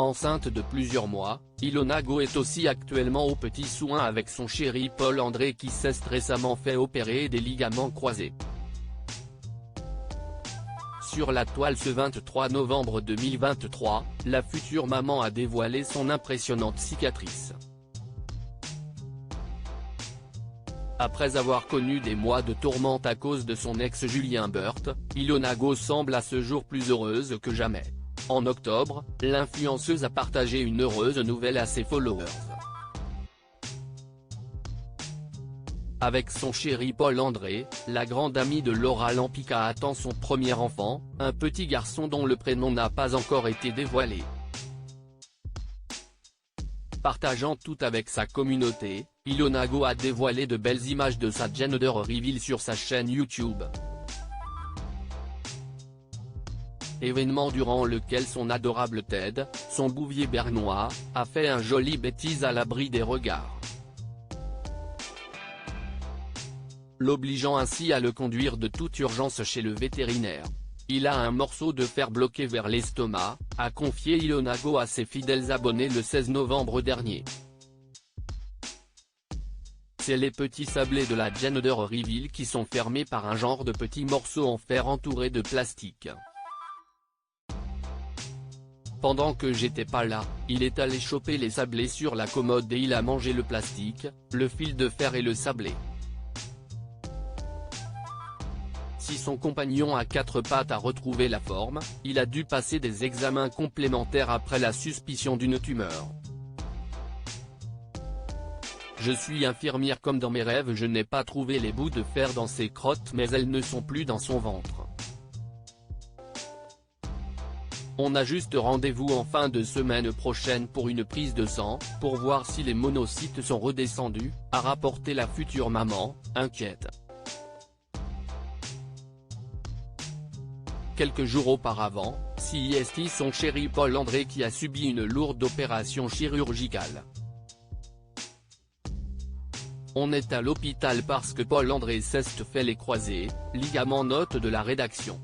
Enceinte de plusieurs mois, Ilona Go est aussi actuellement aux petits soins avec son chéri Paul-André qui s'est récemment fait opérer des ligaments croisés. Sur la toile ce 23 novembre 2023, la future maman a dévoilé son impressionnante cicatrice. Après avoir connu des mois de tourmente à cause de son ex Julien Burt, Ilona Go semble à ce jour plus heureuse que jamais. En octobre, l'influenceuse a partagé une heureuse nouvelle à ses followers. Avec son chéri Paul-André, la grande amie de Laura Lampica attend son premier enfant, un petit garçon dont le prénom n'a pas encore été dévoilé. Partageant tout avec sa communauté, Ilona Go a dévoilé de belles images de sa gender reveal sur sa chaîne YouTube. Événement durant lequel son adorable Ted, son bouvier bernois, a fait un joli bêtise à l'abri des regards, l'obligeant ainsi à le conduire de toute urgence chez le vétérinaire. Il a un morceau de fer bloqué vers l'estomac, a confié Ilona Go à ses fidèles abonnés le 16 novembre dernier. C'est les petits sablés de la gender reveal qui sont fermés par un genre de petits morceaux en fer entourés de plastique. Pendant que j'étais pas là, il est allé choper les sablés sur la commode et il a mangé le plastique, le fil de fer et le sablé. Si son compagnon à quatre pattes a retrouvé la forme, il a dû passer des examens complémentaires après la suspicion d'une tumeur. Je suis infirmière comme dans mes rêves, je n'ai pas trouvé les bouts de fer dans ses crottes mais elles ne sont plus dans son ventre. On a juste rendez-vous en fin de semaine prochaine pour une prise de sang, pour voir si les monocytes sont redescendus, a rapporté la future maman, inquiète. Quelques jours auparavant, c'est son chéri Paul-André qui a subi une lourde opération chirurgicale. On est à l'hôpital parce que Paul-André s'est fait les croisés, ligament note de la rédaction.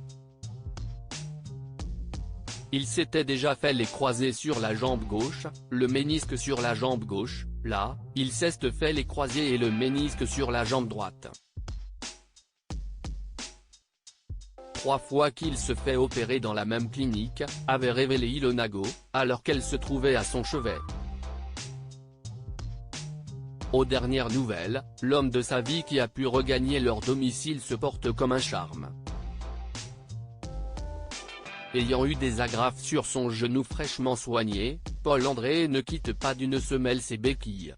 Il s'était déjà fait les croisés sur la jambe gauche, le ménisque sur la jambe gauche, là, il s'est fait les croisés et le ménisque sur la jambe droite. 3 fois qu'il se fait opérer dans la même clinique, avait révélé Ilona Go, alors qu'elle se trouvait à son chevet. Aux dernières nouvelles, l'homme de sa vie qui a pu regagner leur domicile se porte comme un charme. Ayant eu des agrafes sur son genou fraîchement soigné, Paul-André ne quitte pas d'une semelle ses béquilles.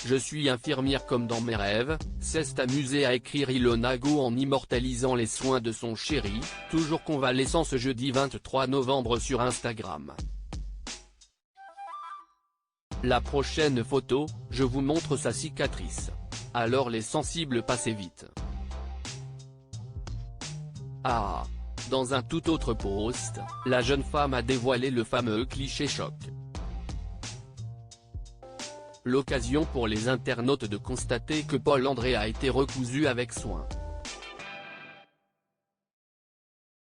Je suis infirmière comme dans mes rêves, s'est amusé à écrire Ilona Go en immortalisant les soins de son chéri, toujours convalescent ce jeudi 23 novembre sur Instagram. La prochaine photo, je vous montre sa cicatrice. Alors les sensibles passez vite. Ah. Dans un tout autre post, la jeune femme a dévoilé le fameux cliché choc. L'occasion pour les internautes de constater que Paul-André a été recousu avec soin.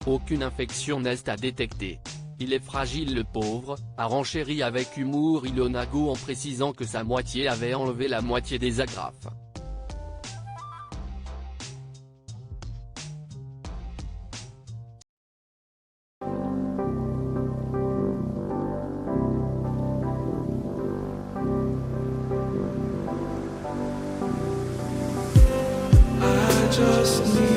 Aucune infection n'est à détecter. Il est fragile le pauvre, a renchéri avec humour Ilona Go en précisant que sa moitié avait enlevé la moitié des agrafes. Just need